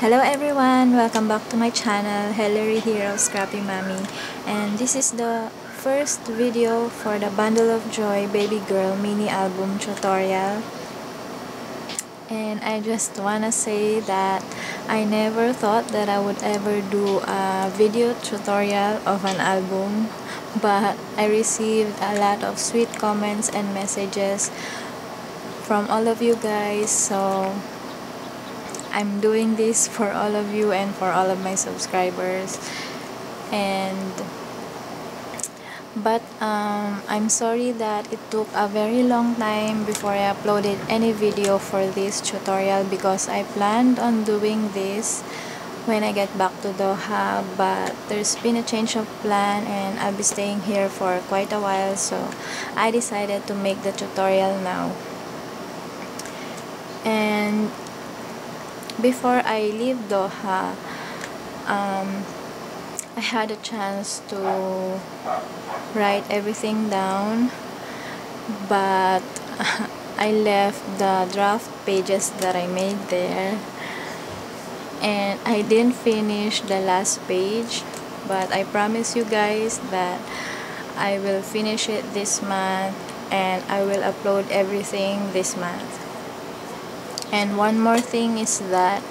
Hello everyone! Welcome back to my channel, Hellery here of Scrappy Mommy. And this is the first video for the Bundle of Joy Baby Girl mini album tutorial. And I just wanna say that I never thought that I would ever do a video tutorial of an album. But I received a lot of sweet comments and messages from all of you guys. So I'm doing this for all of you and for all of my subscribers. But I'm sorry that it took a very long time before I uploaded any video for this tutorial, because I planned on doing this when I get back to Doha, but there's been a change of plan and I'll be staying here for quite a while, so I decided to make the tutorial now. And before I leave Doha, I had a chance to write everything down, but I left the draft pages that I made there, and I didn't finish the last page, but I promise you guys that I will finish it this month and I will upload everything this month. And one more thing is that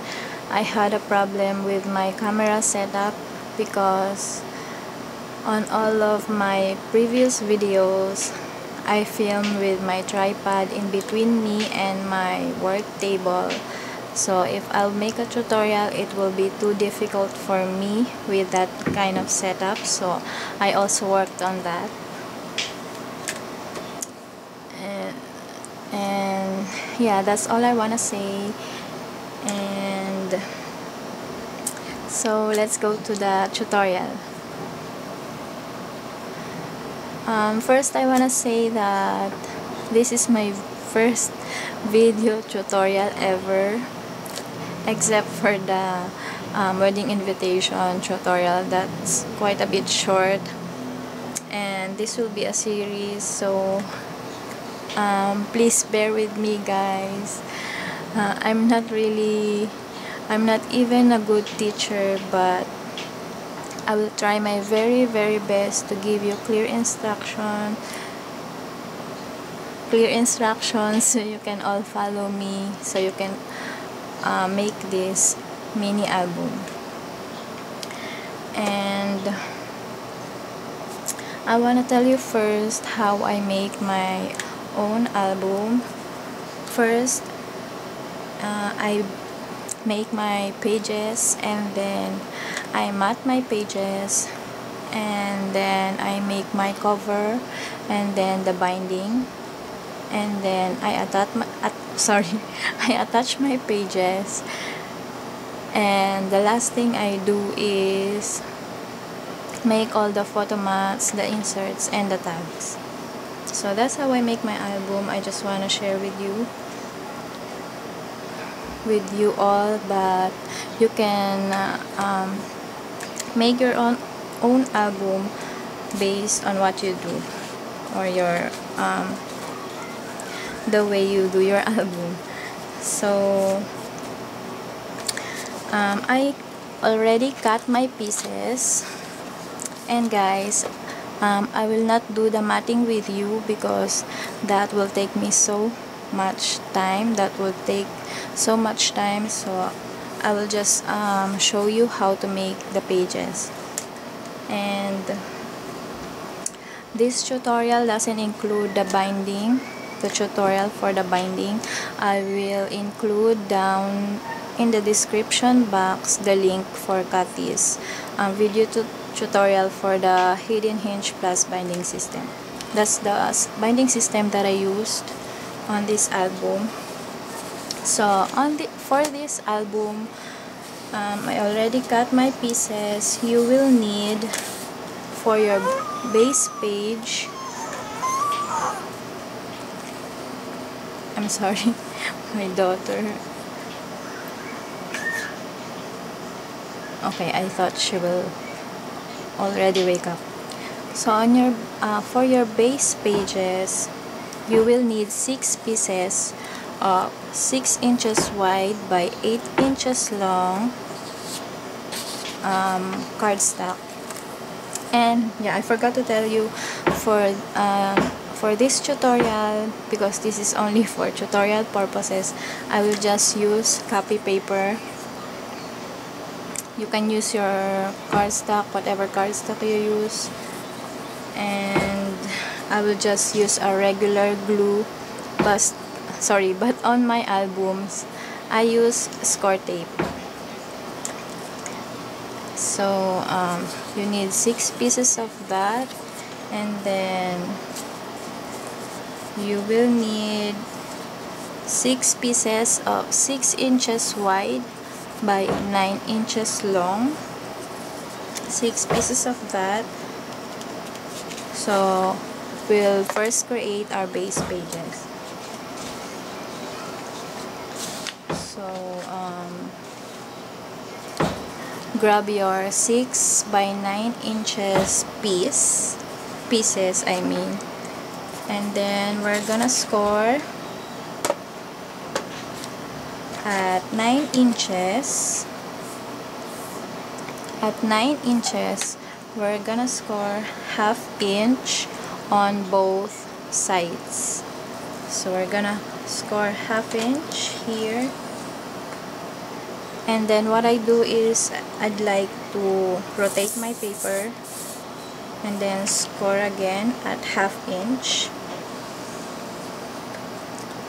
I had a problem with my camera setup, because on all of my previous videos I filmed with my tripod in between me and my work table. So if I'll make a tutorial, it will be too difficult for me with that kind of setup. So I also worked on that. And yeah, that's all I wanna say. And so let's go to the tutorial. First, I wanna say that this is my first video tutorial ever, except for the wedding invitation tutorial. That's quite a bit short, and this will be a series, so please bear with me, guys. I'm not even a good teacher, but I will try my very best to give you clear instructions so you can all follow me, so you can make this mini album. And I want to tell you first how I make my own album. First, I make my pages, and then I mat my pages, and then I make my cover, and then the binding, and then I attach my pages, and the last thing I do is make all the photo mats, the inserts, and the tags. So that's how I make my album. I just want to share with you all, but you can make your own album based on what you do, or your the way you do your album. So I already cut my pieces, and guys, I will not do the matting with you because that will take me so much time. So I will just show you how to make the pages. And this tutorial doesn't include the binding, the tutorial for the binding. I will include down in the description box the link for Kathy's video tutorial for the hidden hinge plus binding system. That's the binding system that I used on this album. So for this album, I already cut my pieces. You will need, for your base page, I'm sorry, my daughter. Okay, I thought she will already wake up. So on your for your base pages, you will need 6 pieces of 6 inches wide by 8 inches long cardstock. And yeah, I forgot to tell you, for this tutorial, because this is only for tutorial purposes, I will just use copy paper. You can use your cardstock, whatever cardstock you use, and I will just use a regular glue. But on my albums I use score tape. So you need 6 pieces of that, and then you will need 6 pieces of 6 inches wide by 9 inches long. 6 pieces of that. So we'll first create our base pages. So grab your 6 by 9 inches pieces, and then we're gonna score at 9 inches. At 9 inches, we're gonna score ½ inch on both sides. So we're gonna score ½ inch here. And then what I do is I'd like to rotate my paper and then score again at ½ inch.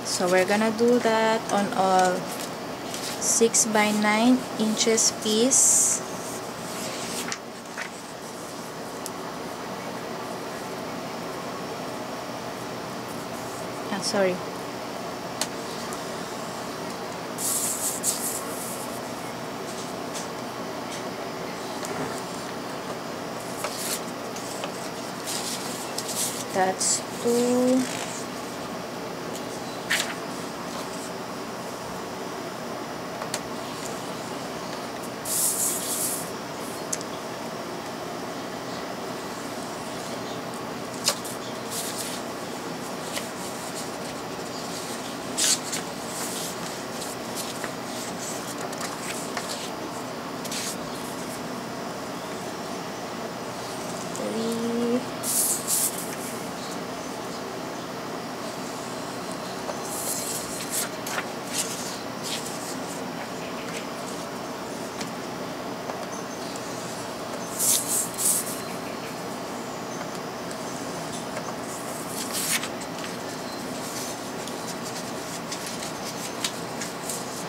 So we're gonna do that on all 6 by 9 inches piece. Sorry. That's 2.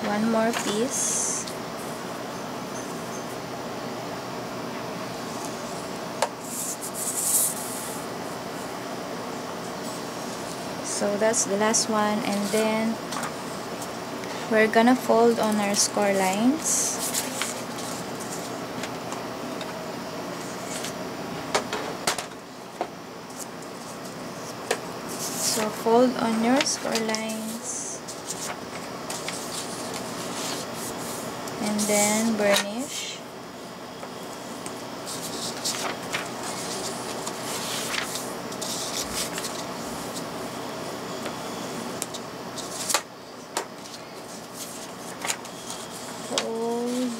One more piece. So that's the last one, and then we're gonna fold on our score lines. So fold on your score lines, and then burnish. Fold,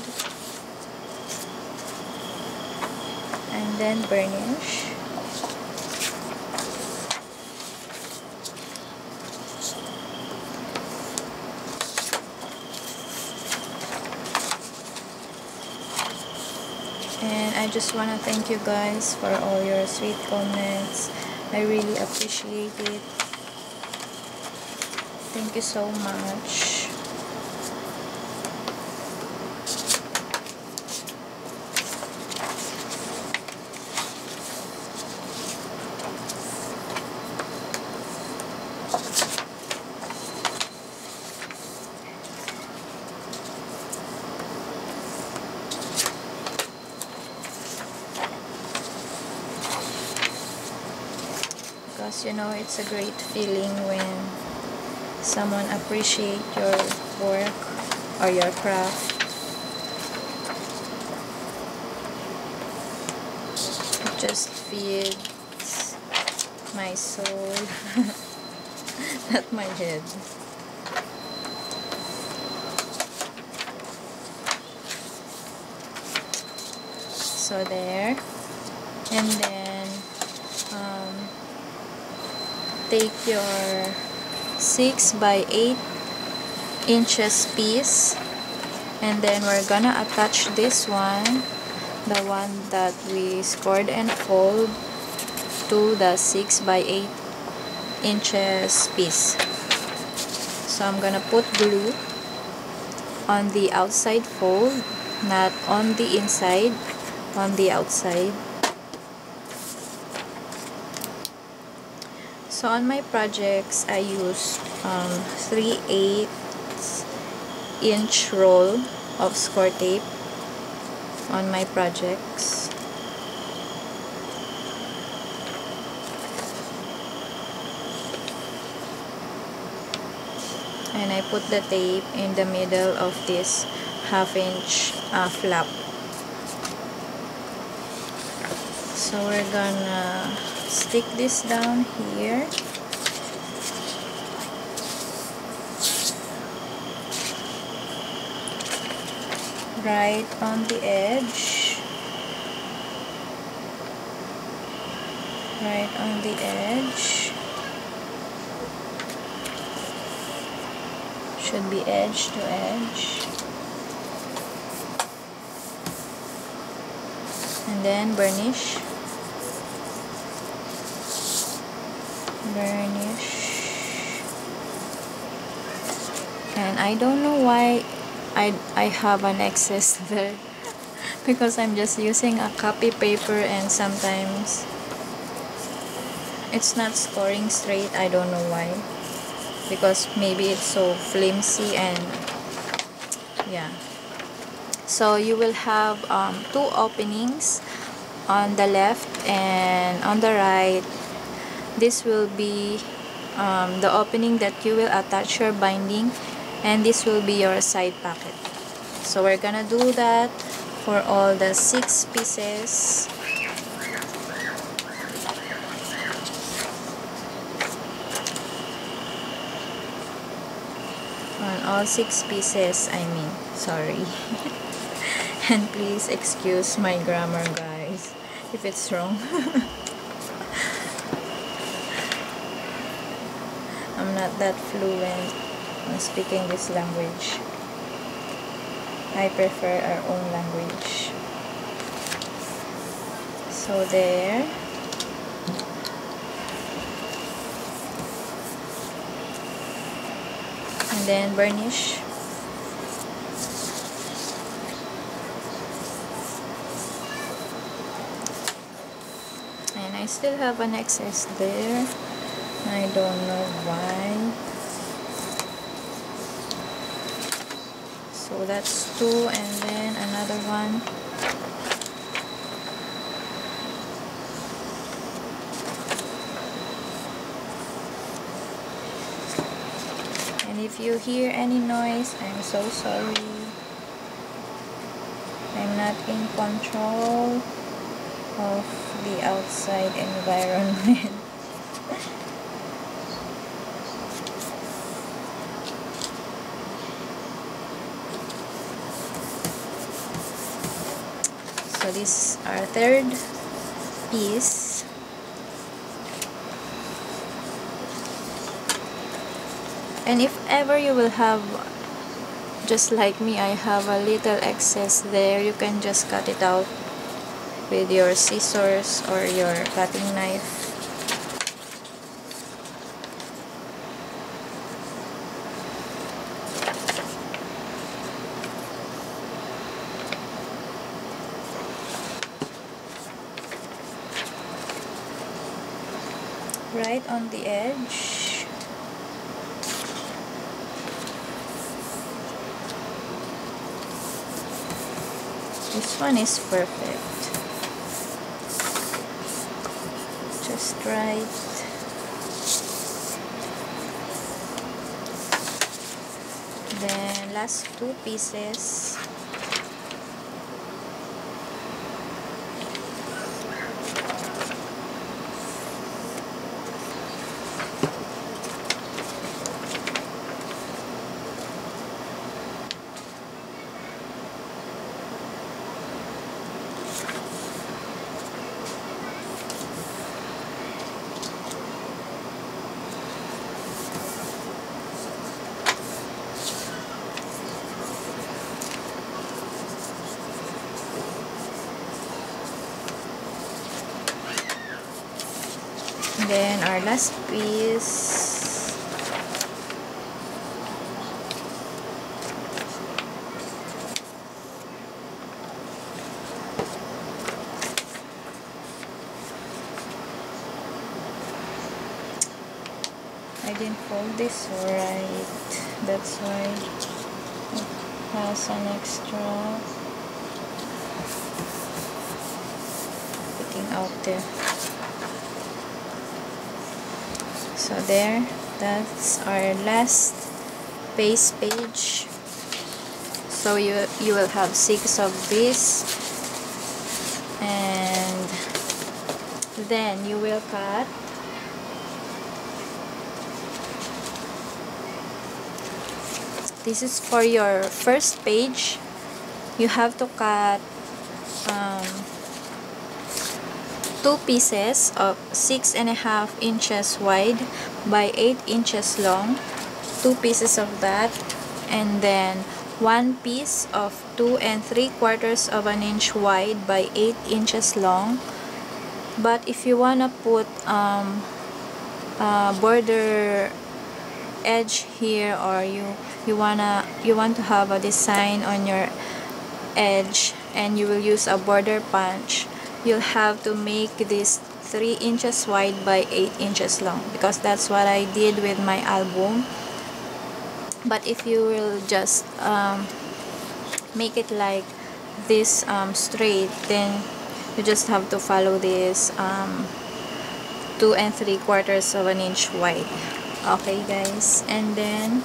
and then burnish. And I just want to thank you guys for all your sweet comments. I really appreciate it. Thank you so much. Because you know, it's a great feeling when someone appreciate your work or your craft. It just feeds my soul, not my head. So there. And then take your 6 by 8 inches piece, and then we're gonna attach this one, the one that we scored and fold, to the 6 by 8 inches piece. So I'm gonna put glue on the outside fold, not on the inside, on the outside. So on my projects, I use 3/8 inch roll of score tape on my projects. And I put the tape in the middle of this 1/2 inch flap. So we're gonna stick this down here. Right on the edge. Right on the edge. Should be edge to edge. And then burnish. Burnish. And I don't know why I have an excess there, because I'm just using a copy paper and sometimes it's not scoring straight. I don't know why, because maybe it's so flimsy. And yeah, so you will have 2 openings on the left and on the right. This will be the opening that you will attach your binding, and this will be your side pocket. So we're gonna do that for all the 6 pieces. On all 6 pieces, I mean, sorry. And please excuse my grammar, guys, if it's wrong. I'm not that fluent on speaking this language. I prefer our own language. So there. And then burnish. And I still have an excess there. I don't know why. So that's 2, and then another one. And if you hear any noise, I'm so sorry. I'm not in control of the outside environment. So this is our 3rd piece. And if ever you will have, just like me, I have a little excess there, you can just cut it out with your scissors or your cutting knife. Right on the edge. This one is perfect. Just right. Then last 2 pieces. Then our last piece. I didn't fold this right. That's why it has an extra sticking out there. So there, that's our last base page. So you will have 6 of this, and then you will cut this is for your first page. You have to cut 2 pieces of 6.5 inches wide by 8 inches long, 2 pieces of that, and then 1 piece of 2 3/4 of an inch wide by 8 inches long. But if you wanna put border edge here, or you want to have a design on your edge and you will use a border punch, you'll have to make this 3 inches wide by 8 inches long, because that's what I did with my album. But if you will just make it like this straight, then you just have to follow this 2 3/4 of an inch wide. Okay guys, and then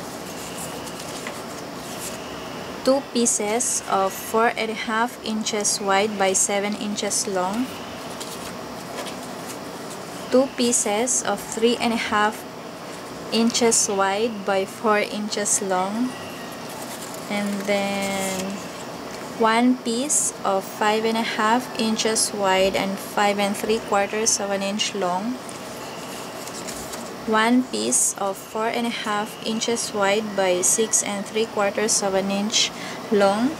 2 pieces of 4.5 inches wide by 7 inches long, 2 pieces of 3.5 inches wide by 4 inches long, and then 1 piece of 5.5 inches wide and 5 3/4 of an inch long, 1 piece of 4.5 inches wide by 6 3/4 of an inch long,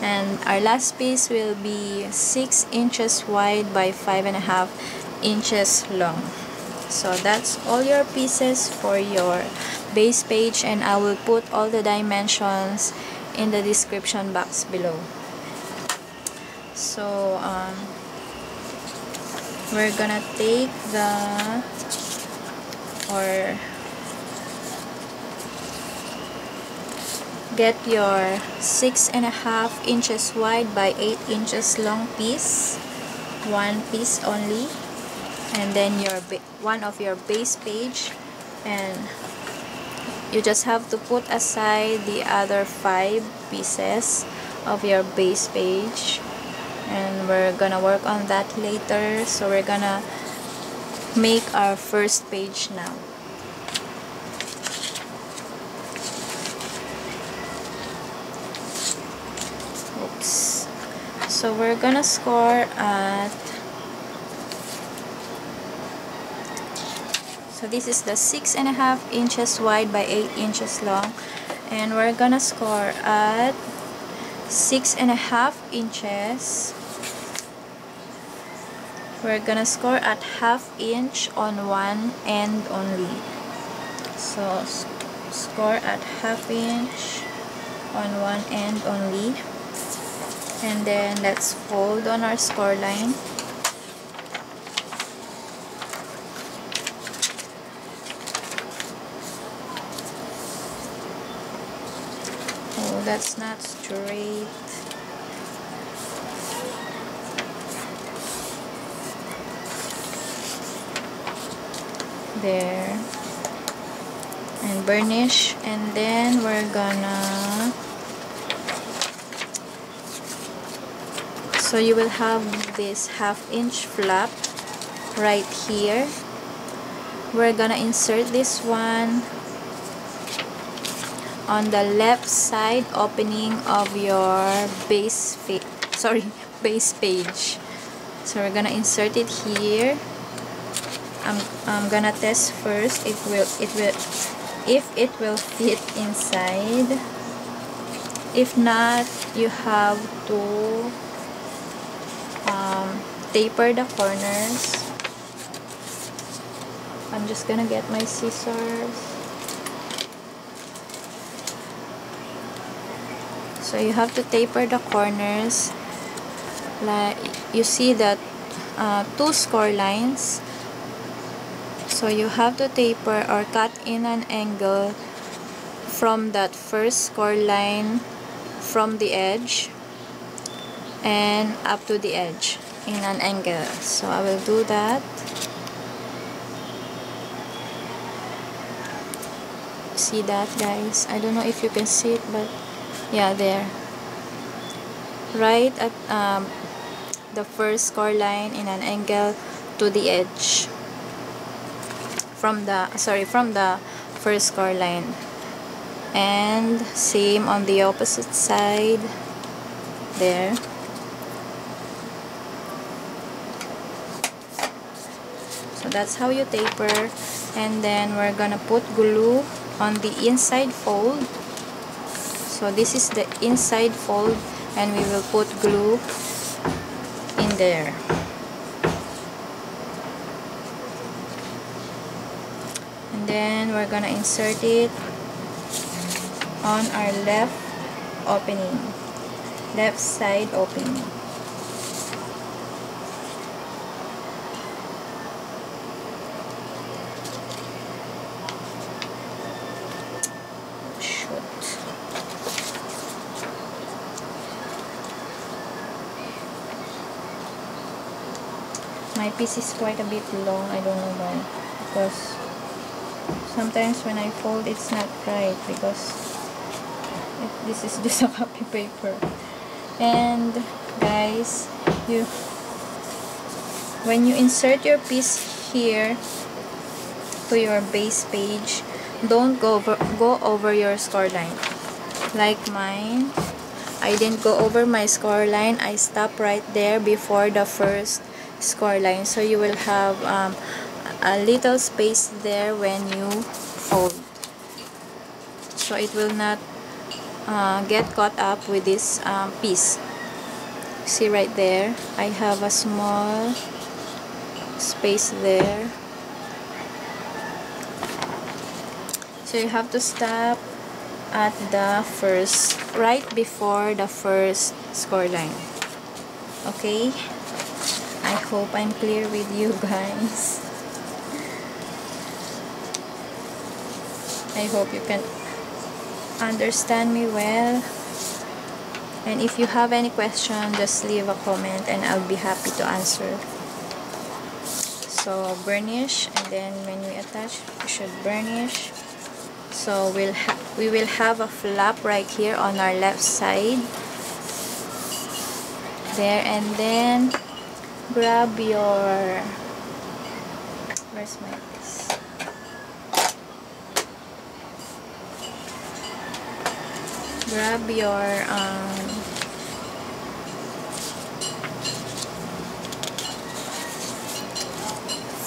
and our last piece will be 6 inches wide by 5.5 inches long. So that's all your pieces for your base page, and I will put all the dimensions in the description box below. So we're gonna take get your 6.5 inches wide by 8 inches long piece, 1 piece only, and then one of your base page, and you just have to put aside the other 5 pieces of your base page, and we're gonna work on that later. So we're gonna make our first page now. Oops. So we're gonna score at, so this is the 6.5 inches wide by 8 inches long, and we're gonna score at 6.5 inches. We're gonna score at 1/2 inch on one end only. So score at 1/2 inch on one end only, and then let's fold on our score line. Oh, that's not straight. There, and burnish, and then we're gonna, so you will have this 1/2 inch flap right here. We're gonna insert this one on the left side opening of your base page. So we're gonna insert it here. I'm gonna test first if it will fit inside. If not, you have to taper the corners. I'm just gonna get my scissors. So you have to taper the corners. Like you see that 2 score lines. So you have to taper or cut in an angle from that first score line from the edge and up to the edge in an angle. So I will do that. See that, guys? I don't know if you can see it, but yeah, there. Right at the first score line in an angle to the edge from the first score line, and same on the opposite side there. So that's how you taper. And then we're gonna put glue on the inside fold. So this is the inside fold, and we will put glue in there. And then we're gonna insert it on our left side opening. My piece is quite a bit long. I don't know why, because sometimes when I fold it's not right, because this is just a copy paper. And guys, when you insert your piece here to your base page, don't go over your score line. Like mine, I didn't go over my score line. I stopped right there before the first score line, so you will have a little space there when you fold, so it will not get caught up with this piece. See right there, I have a small space there, so you have to stop at the first, right before the first score line. Okay, I hope I'm clear with you guys. I hope you can understand me well. And if you have any question, just leave a comment and I'll be happy to answer. So burnish, and then when we attach, we should burnish. So we will have a flap right here on our left side there, and then grab your, where's my piece? Grab your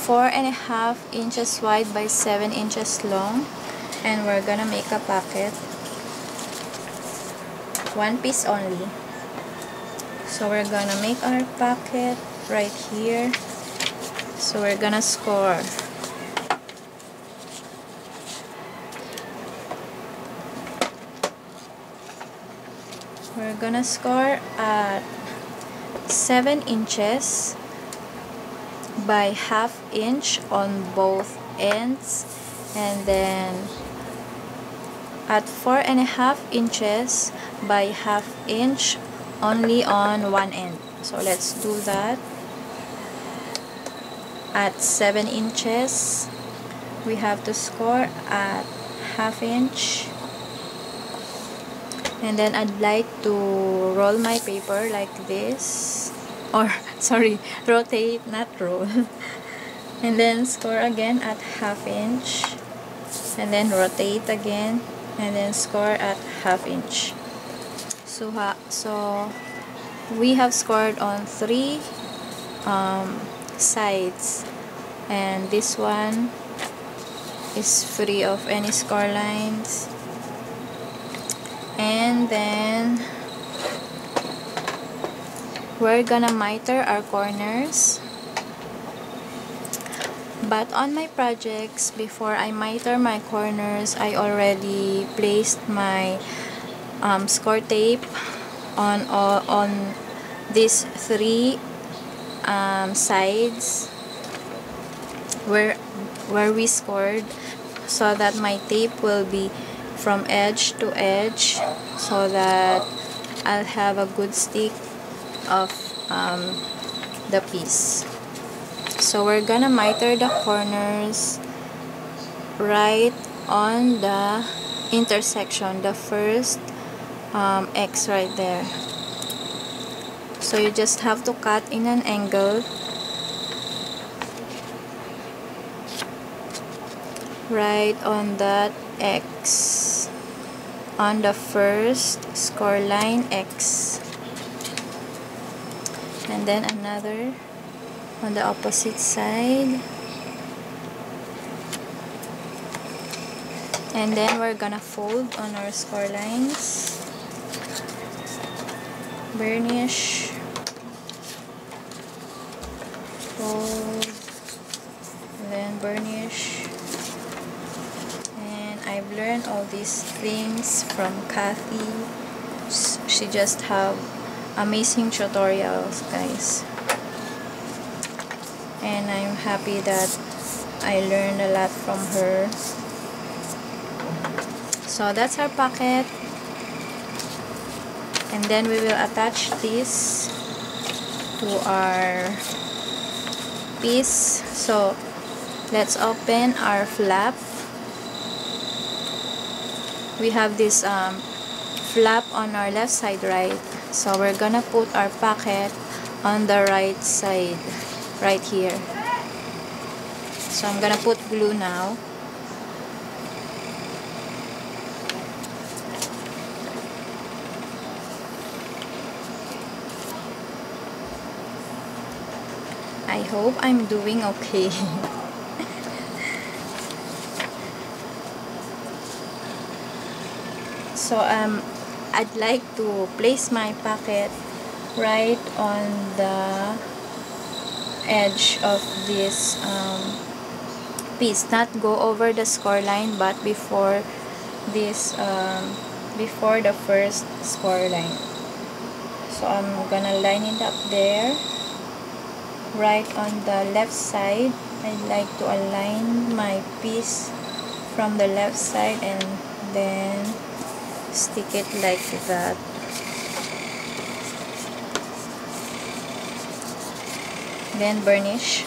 4.5 inches wide by 7 inches long, and we're gonna make a pocket, one piece only. So we're gonna make our pocket right here. So we're gonna score. We're gonna score at 7 inches by 1/2 inch on both ends, and then at 4.5 inches by 1/2 inch only on one end. So let's do that. At 7 inches, we have to score at 1/2 inch. And then I'd like to roll my paper like this, or sorry, rotate, not roll. And then score again at 1/2 inch, and then rotate again, and then score at 1/2 inch. So we have scored on 3 sides, and this one is free of any score lines. And then we're gonna miter our corners But on my projects, before I miter my corners, I already placed my score tape on these three sides where we scored, so that my tape will be from edge to edge, so that I'll have a good stick of the piece. So we're gonna miter the corners right on the intersection, the first X right there. So you just have to cut in an angle right on that X, on the first score line X, and then another on the opposite side, and then we're gonna fold on our score lines, burnish, fold, and then burnish. And I've learned all these things from Kathy. She just have amazing tutorials, guys, and I'm happy that I learned a lot from her. So that's our pocket, and then we will attach this to our piece. So let's open our flap. We have this flap on our left side, right? So we're gonna put our pocket on the right side, right here. So I'm gonna put glue now. I hope I'm doing okay. So I'd like to place my pocket right on the edge of this piece, not go over the score line, but before this before the first score line. So I'm gonna line it up there, right on the left side. I'd like to align my piece from the left side and then stick it like that. Then burnish.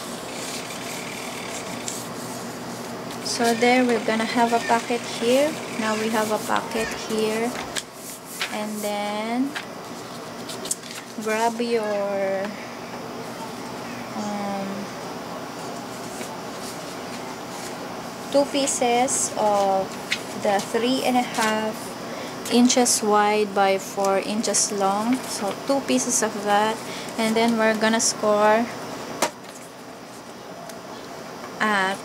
So there, we're gonna have a pocket here. Now we have a pocket here, and then grab your two pieces of the 3.5 inches wide by 4 inches long. So 2 pieces of that, and then we're gonna score at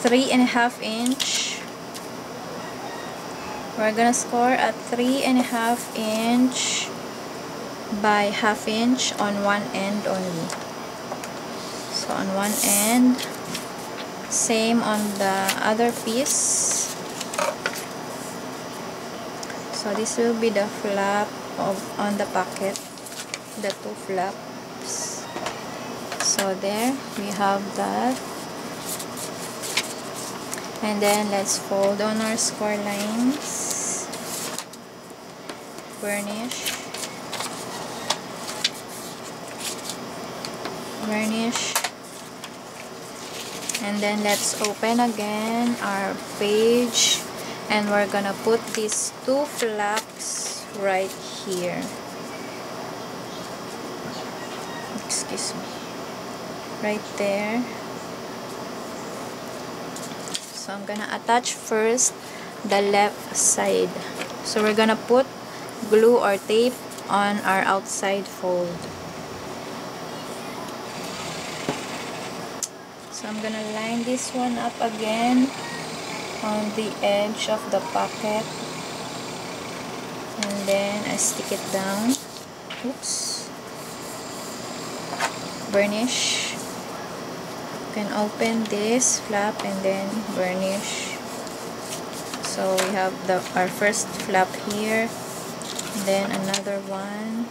3.5 inch. We're gonna score at 3.5 inch by 1/2 inch on one end only. So on one end, same on the other piece. So this will be the flap on the pocket, the two flaps. So there we have that, and then let's fold on our score lines, burnish, burnish, and then let's open again our page, and we're gonna put these two flaps right here. Excuse me. Right there. So I'm gonna attach first the left side. So we're gonna put glue or tape on our outside fold. So I'm gonna line this one up again on the edge of the pocket, and then I stick it down. Oops. Burnish, can open this flap and then burnish. So we have our first flap here, then another one.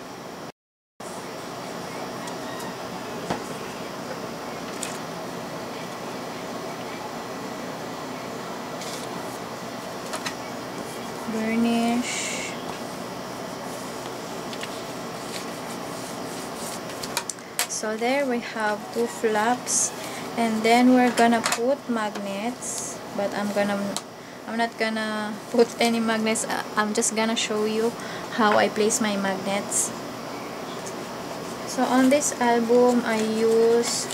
Burnish. So there we have 2 flaps, and then we're gonna put magnets, but I'm not gonna put any magnets. I'm just gonna show you how I place my magnets. So on this album I used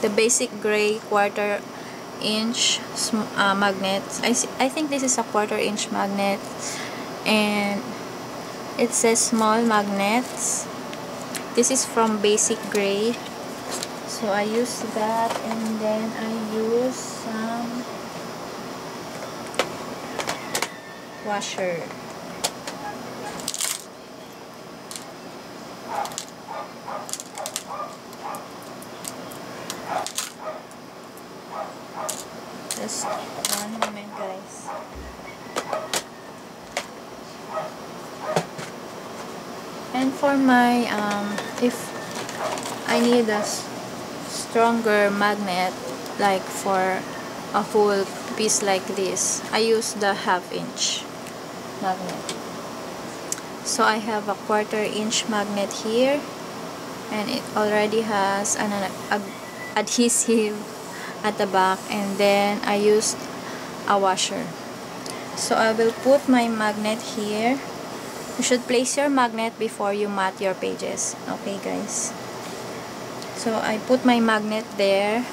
the basic gray 1/4 inch magnets. I think this is a 1/4 inch magnet, and it says small magnets. This is from basic gray, so I use that, and then I use some washer. Just one moment, guys. And for my if I need a stronger magnet, like for a whole piece like this, I use the 1/2 inch magnet. So I have a 1/4 inch magnet here, and it already has an adhesive at the back, and then I used a washer. So I will put my magnet here. You should place your magnet before you mat your pages. Okay, guys. So I put my magnet there,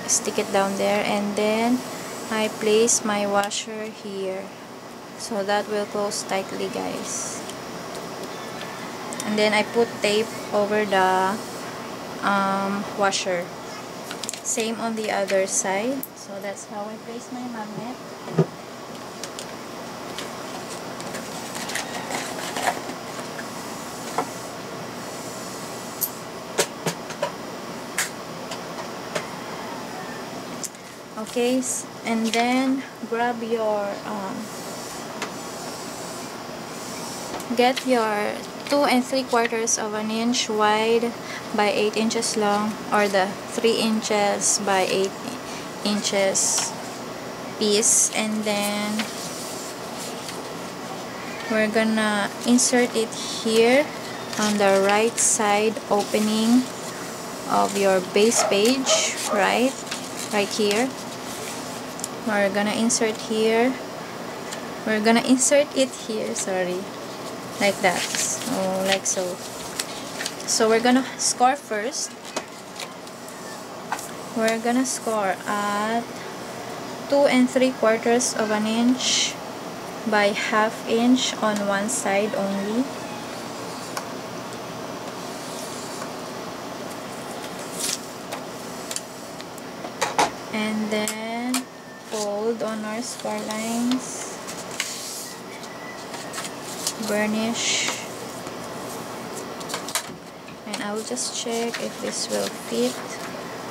stick it down there, and then I place my washer here. So that will close tightly, guys. And then I put tape over the washer. Same on the other side. So that's how I place my magnet. Okay, and then grab your get your 2 3/4 of an inch wide by 8 inches long, or the 3 inches by 8 inches piece, and then we're gonna insert it here on the right side opening of your base page, right here. We're gonna insert here. We're gonna insert it here, sorry, like that. So like so. So we're gonna score first. We're gonna score at 2 3/4 of an inch by 1/2 inch on one side only. And then fold on our score lines, burnish, and I will just check if this will fit.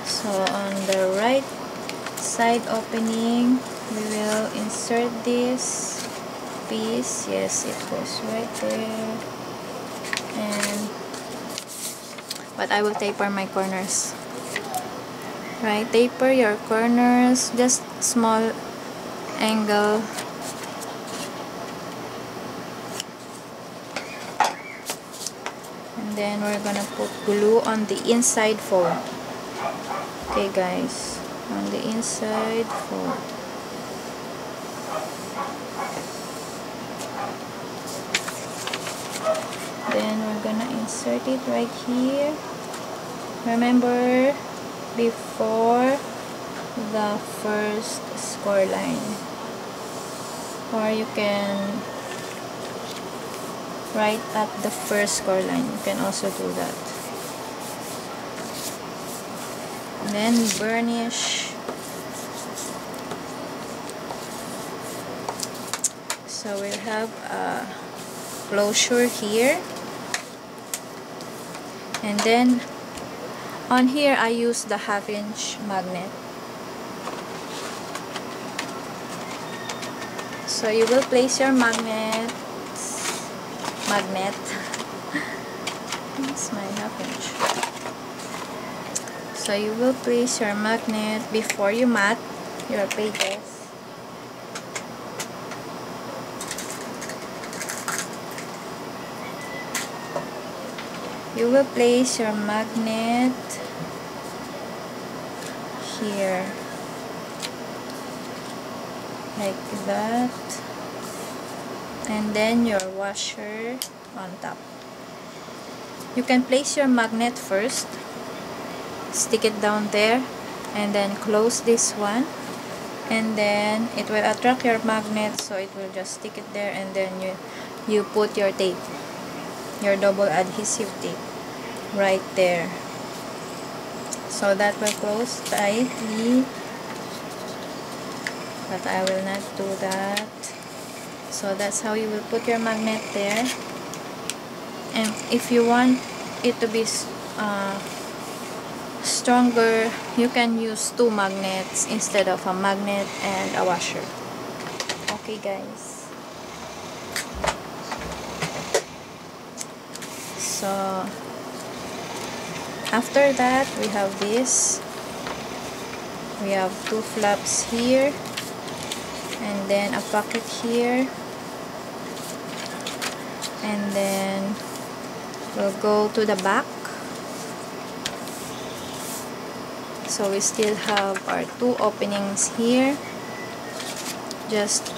So on the right side opening, we will insert this piece. Yes, it goes right there. But I will taper my corners. Right, taper your corners, just small angle. And then we're gonna put glue on the inside fold. Okay, guys, on the inside fold. Then we're gonna insert it right here. Remember, before the first score line, or you can right at the first score line, you can also do that. And then burnish. So we'll have a closure here, and then On here, I use the 1/2" magnet. So you will place your magnet. It's my 1/2". So you will place your magnet before you mat your pages. You will place your magnet here, like that, and then your washer on top. You can place your magnet first, stick it down there, and then close this one, and then it will attract your magnet, so it will just stick it there, and then you put your tape, your double adhesive tape right there, so that will close tightly, but I will not do that. So that's how you will put your magnet there. And if you want it to be stronger, you can use 2 magnets instead of a magnet and a washer. Okay guys, so after that, we have this. We have 2 flaps here, and then a pocket here, and then we'll go to the back. So we still have our 2 openings here. Just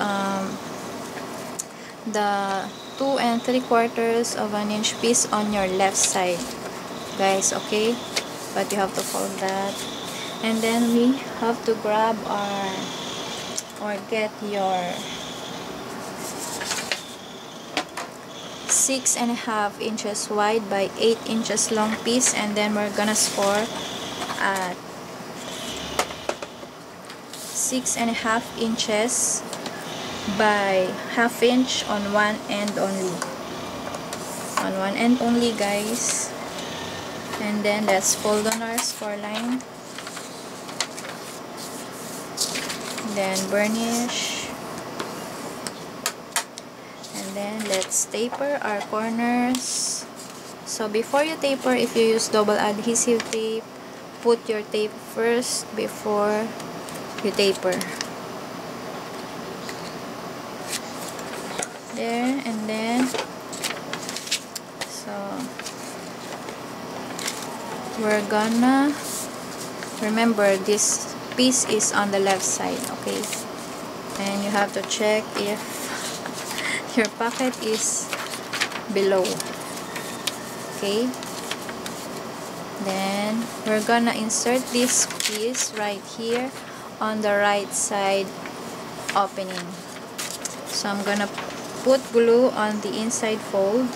the 2 3/4 of an inch piece on your left side, guys, okay? But you have to fold that, and then we have to grab or get your 6.5 inches wide by 8 inches long piece, and then we're gonna score at 6.5 inches by 1/2 inch on one end only. On one end only, guys. And then let's fold on our score line. Then burnish. And then let's taper our corners. So before you taper, if you use double adhesive tape, put your tape first before you taper. There, and then so we're gonna remember this piece is on the left side, okay? And you have to check if your pocket is below, okay? Then we're gonna insert this piece right here on the right side opening. So I'm gonna put glue on the inside fold.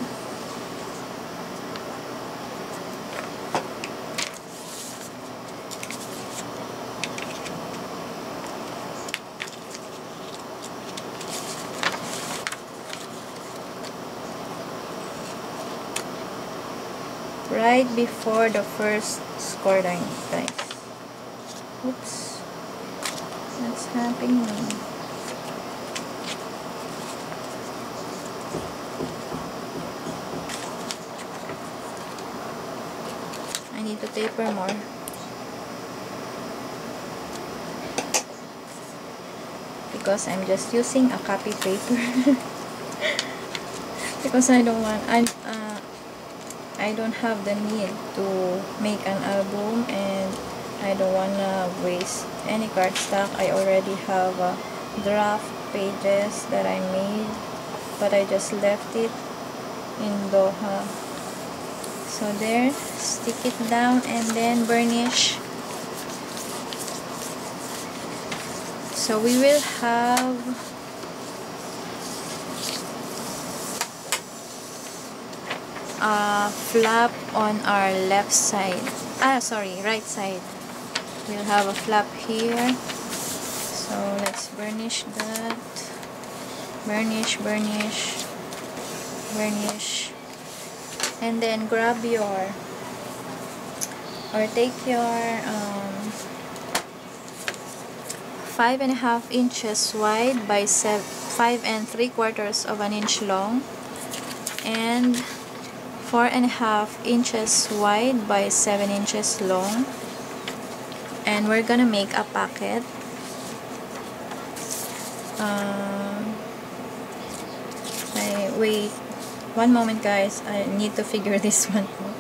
Right before the first score line, guys. Oops. What's happening? I need to taper more. Because I'm just using a copy paper. Because I don't want, I don't have the need to make an album, and I don't wanna waste any cardstock. I already have draft pages that I made, but I just left it in Doha. So there, stick it down and then burnish. So we will have a flap on our left side. Right side. We'll have a flap here. So let's burnish that. Burnish, burnish, burnish. And then grab your or take your 5.5 inches wide by 5 3/4 of an inch long, and 4.5 inches wide by 7 inches long, and we're gonna make a pocket. Wait, one moment guys, I need to figure this one out.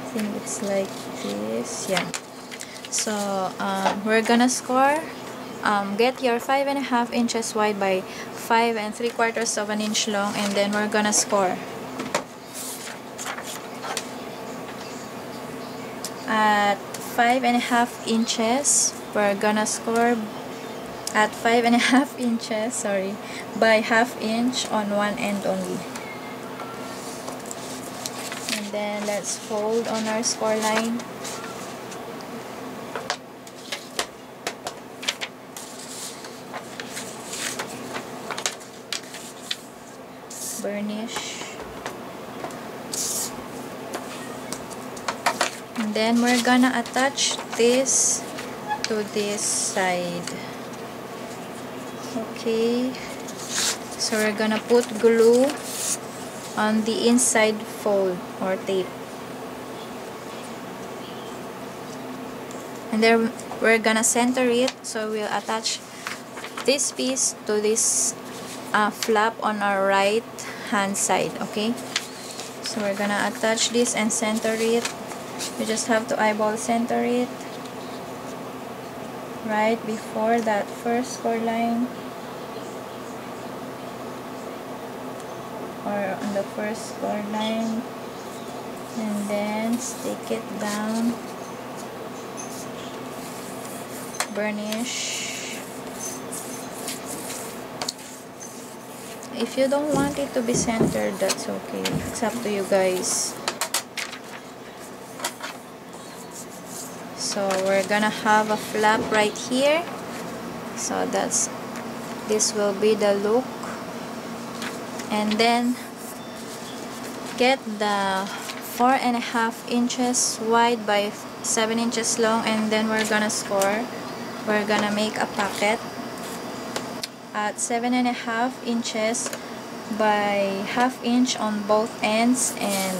I think it's like this, yeah. So we're gonna score. Get your 5.5 inches wide by 5 3/4 of an inch long, and then we're gonna score at 5.5 inches. We're gonna score at 5.5 inches, sorry, by 1/2 inch on one end only. And then let's fold on our score line. Burnish. And then we're gonna attach this to this side. Okay, so we're gonna put glue on the inside fold or tape, and then we're gonna center it. So we'll attach this piece to this flap on our right hand side. Okay, so we're gonna attach this and center it. You just have to eyeball center it right before that first score line, or on the first score line, and then stick it down, burnish. If you don't want it to be centered, that's okay, it's up to you guys. So we're gonna have a flap right here, so this will be the look. And then get the 4.5 inches wide by 7 inches long, and then we're gonna score. We're gonna make a pocket at 7.5 inches by 1/2 inch on both ends, and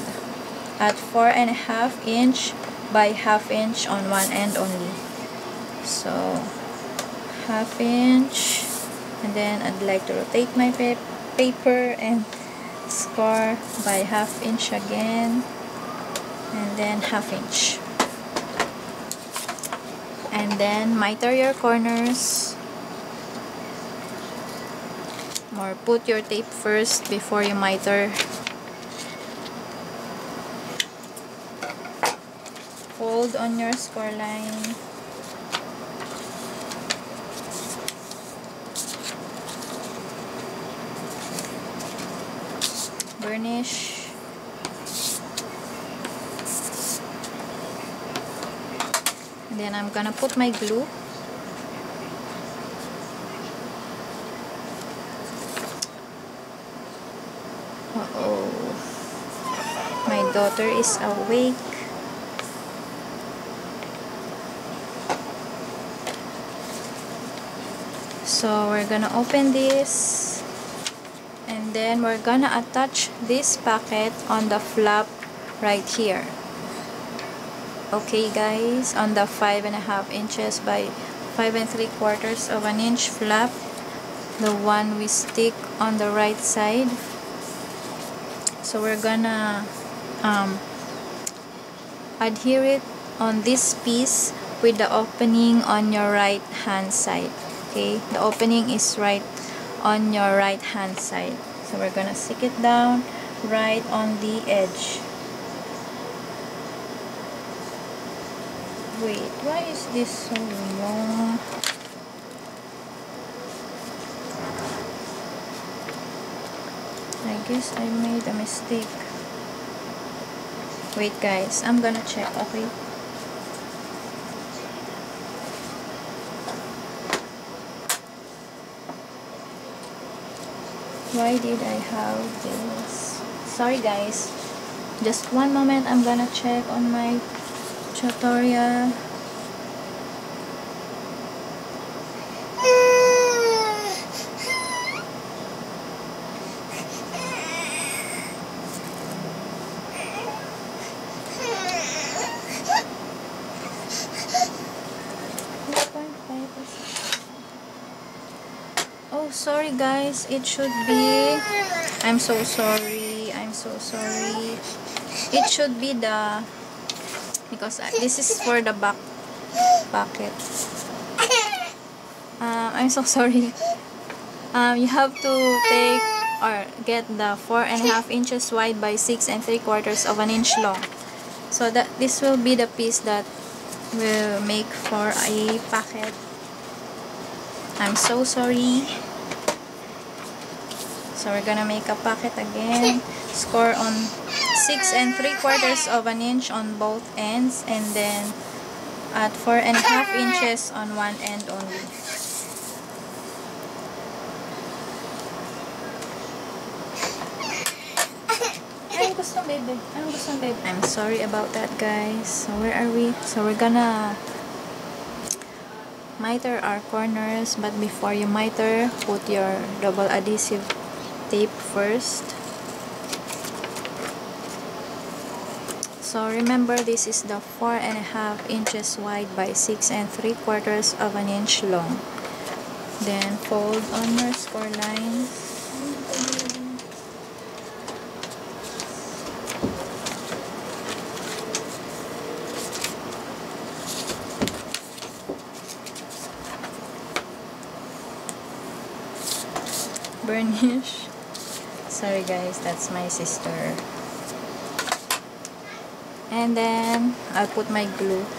at 4.5 inch by 1/2 inch on one end only. So 1/2 inch, and then I'd like to rotate my paper and score by 1/2 inch again, and then 1/2 inch, and then miter your corners, or put your tape first before you miter. Fold on your score line. Burnish. And then I'm gonna put my glue. Uh-oh. My daughter is awake. So we're gonna open this, and then we're gonna attach this packet on the flap right here. Okay guys, on the 5.5 inches by 5 3/4 of an inch flap, the one we stick on the right side. So we're gonna adhere it on this piece with the opening on your right hand side. Okay, the opening is right on your right hand side. So we're gonna stick it down right on the edge. Wait, why is this so long? I guess I made a mistake. Wait guys, I'm gonna check, okay? Why did I have this? Sorry guys. Just one moment, I'm gonna check on my tutorial. Oh, sorry guys, it should be, I'm so sorry, it should be the, because this is for the back pocket. I'm so sorry. You have to take or get the 4.5 inches wide by 6 3/4 of an inch long. So that this will be the piece that will make for a pocket. I'm so sorry. So we're gonna make a pocket again. Score on 6 3/4 of an inch on both ends, and then at 4.5 inches on one end only. I'm sorry about that, guys. So where are we? So we're gonna miter our corners, but before you miter, put your double adhesive tape first. So remember, this is the 4.5 inches wide by 6 3/4 of an inch long. Then fold on your score lines. Burnish. Sorry guys, that's my sister. And then I'll put my glue.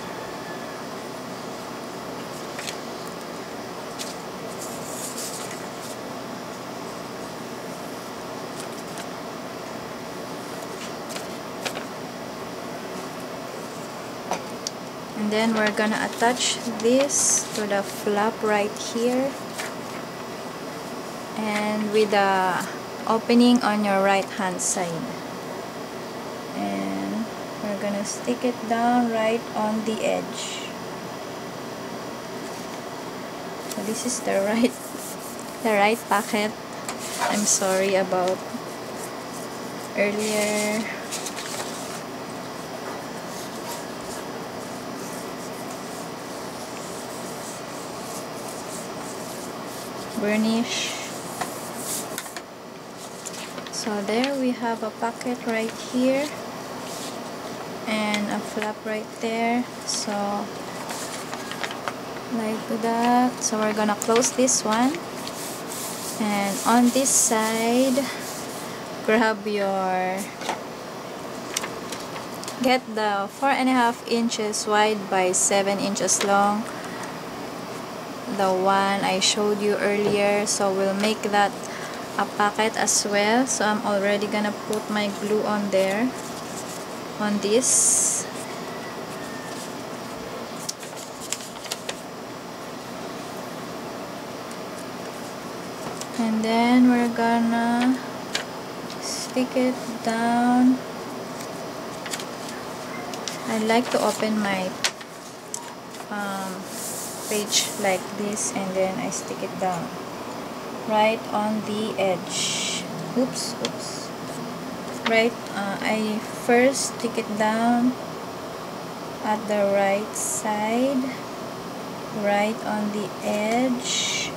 And then we're gonna attach this to the flap right here, and with the opening on your right hand side, and we're gonna stick it down right on the edge. So this is the right pocket. I'm sorry about earlier. Burnish. So there we have a pocket right here and a flap right there. So like that. So we're gonna close this one, and on this side, grab your, get the 4.5 inches wide by 7 inches long, the one I showed you earlier. So we'll make that a pocket as well. So I'm already gonna put my glue on there, on this. And then we're gonna stick it down. I like to open my page like this, and then I stick it down right on the edge. Oops. Right, I first stick it down at the right side, right on the edge,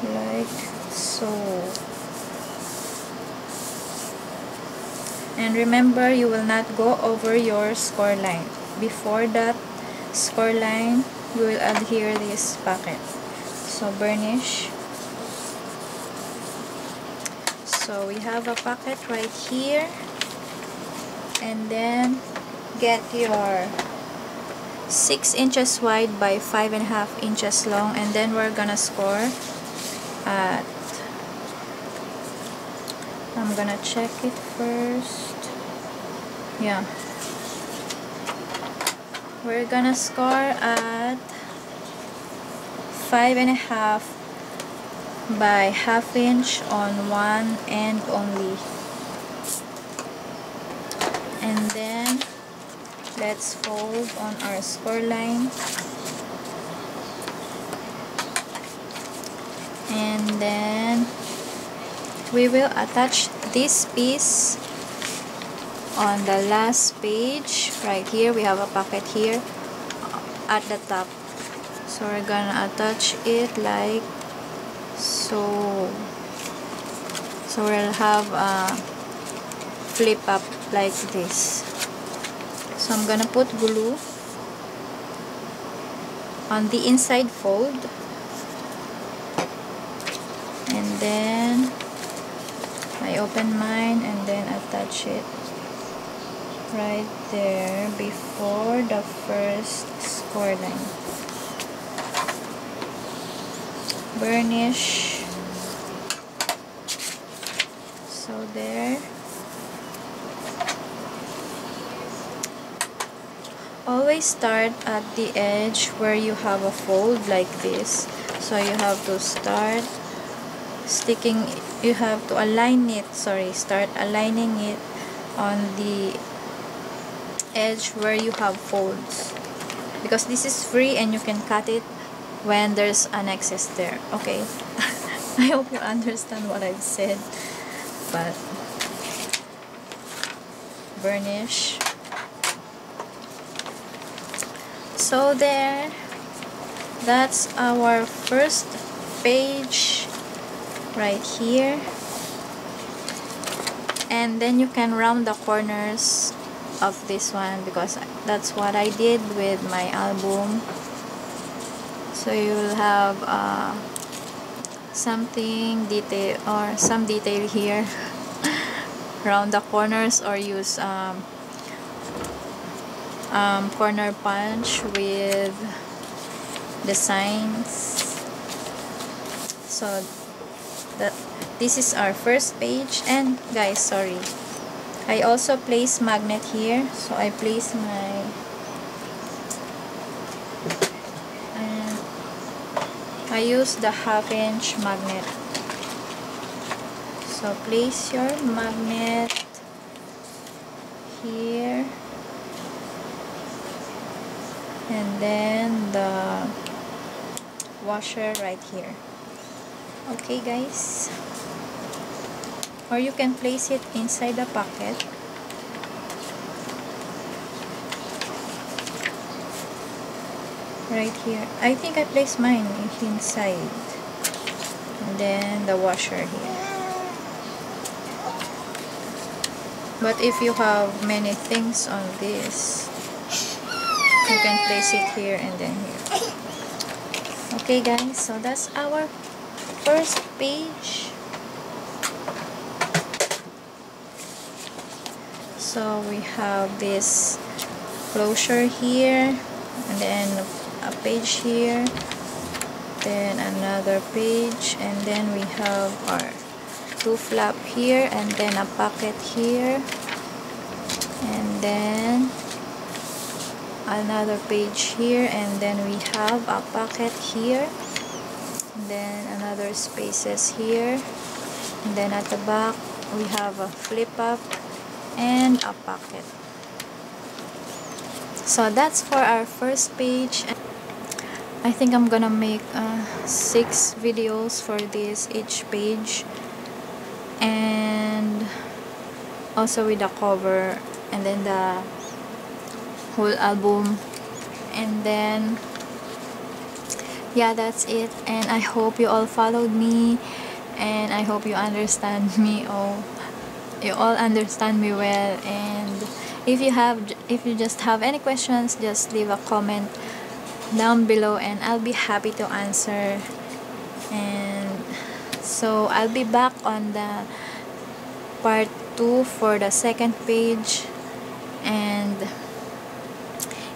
like so. And remember, you will not go over your score line. Before that score line, you will adhere this pocket. So burnish. So we have a pocket right here, and then get your 6 inches wide by 5.5 inches long, and then we're gonna score at, I'm gonna check it first. Yeah, we're gonna score at 5.5 by 1/2 inch on one end only. And then let's fold on our score line. And then we will attach this piece on the last page. Right here we have a pocket here at the top, so we're gonna attach it like so. So we'll have a flip up like this. So I'm gonna put glue on the inside fold, and then I open mine and then attach it right there before the first score line. Burnish. So there. Always start at the edge where you have a fold like this. So you have to start sticking, you have to align it, start aligning it on the edge where you have folds, because this is free and you can cut it when there's an excess there. Okay. I hope you understand what I've said. But burnish. So there, that's our first page right here. And then you can round the corners of this one, because that's what I did with my album. So you will have something detail or some detail here. Round the corners, or use corner punch with designs. So this is our first page. And guys, sorry, I also place magnet here. So I place my, and I use the 1/2 inch magnet. So place your magnet here, and then the washer right here. Okay guys, or you can place it inside the pocket. Right here. I think I placed mine inside, and then the washer here. But if you have many things on this, you can place it here and then here. Okay guys, so that's our first page. So we have this closure here, and then a page here, then another page, and then we have our two flap here, and then a pocket here, and then another page here, and then we have a pocket here, and then another spaces here, and then at the back we have a flip up and a pocket. So that's for our first page. I think I'm gonna make 6 videos for this each page, and also with the cover, and then the whole album, and then yeah, that's it. And I hope you all followed me, and I hope you understand me. You all understand me well. And if you just have any questions, just leave a comment down below and I'll be happy to answer. And so I'll be back on the part 2 for the second page. And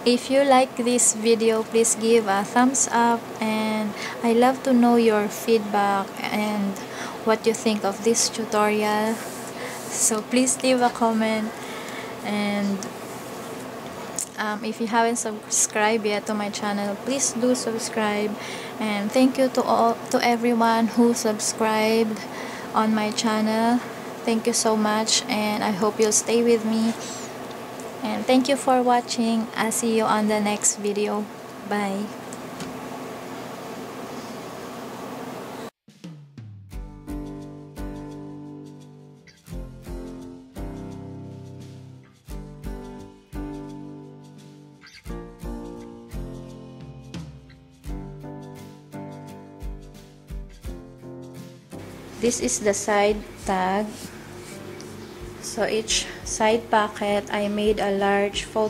if you like this video, please give a thumbs up, and I love to know your feedback and what you think of this tutorial. So please leave a comment, and If you haven't subscribed yet to my channel, please do subscribe. And thank you to everyone who subscribed on my channel. Thank you so much, and I hope you'll stay with me. And thank you for watching. I'll see you on the next video. Bye. This is the side tag. So each side pocket, I made a large photo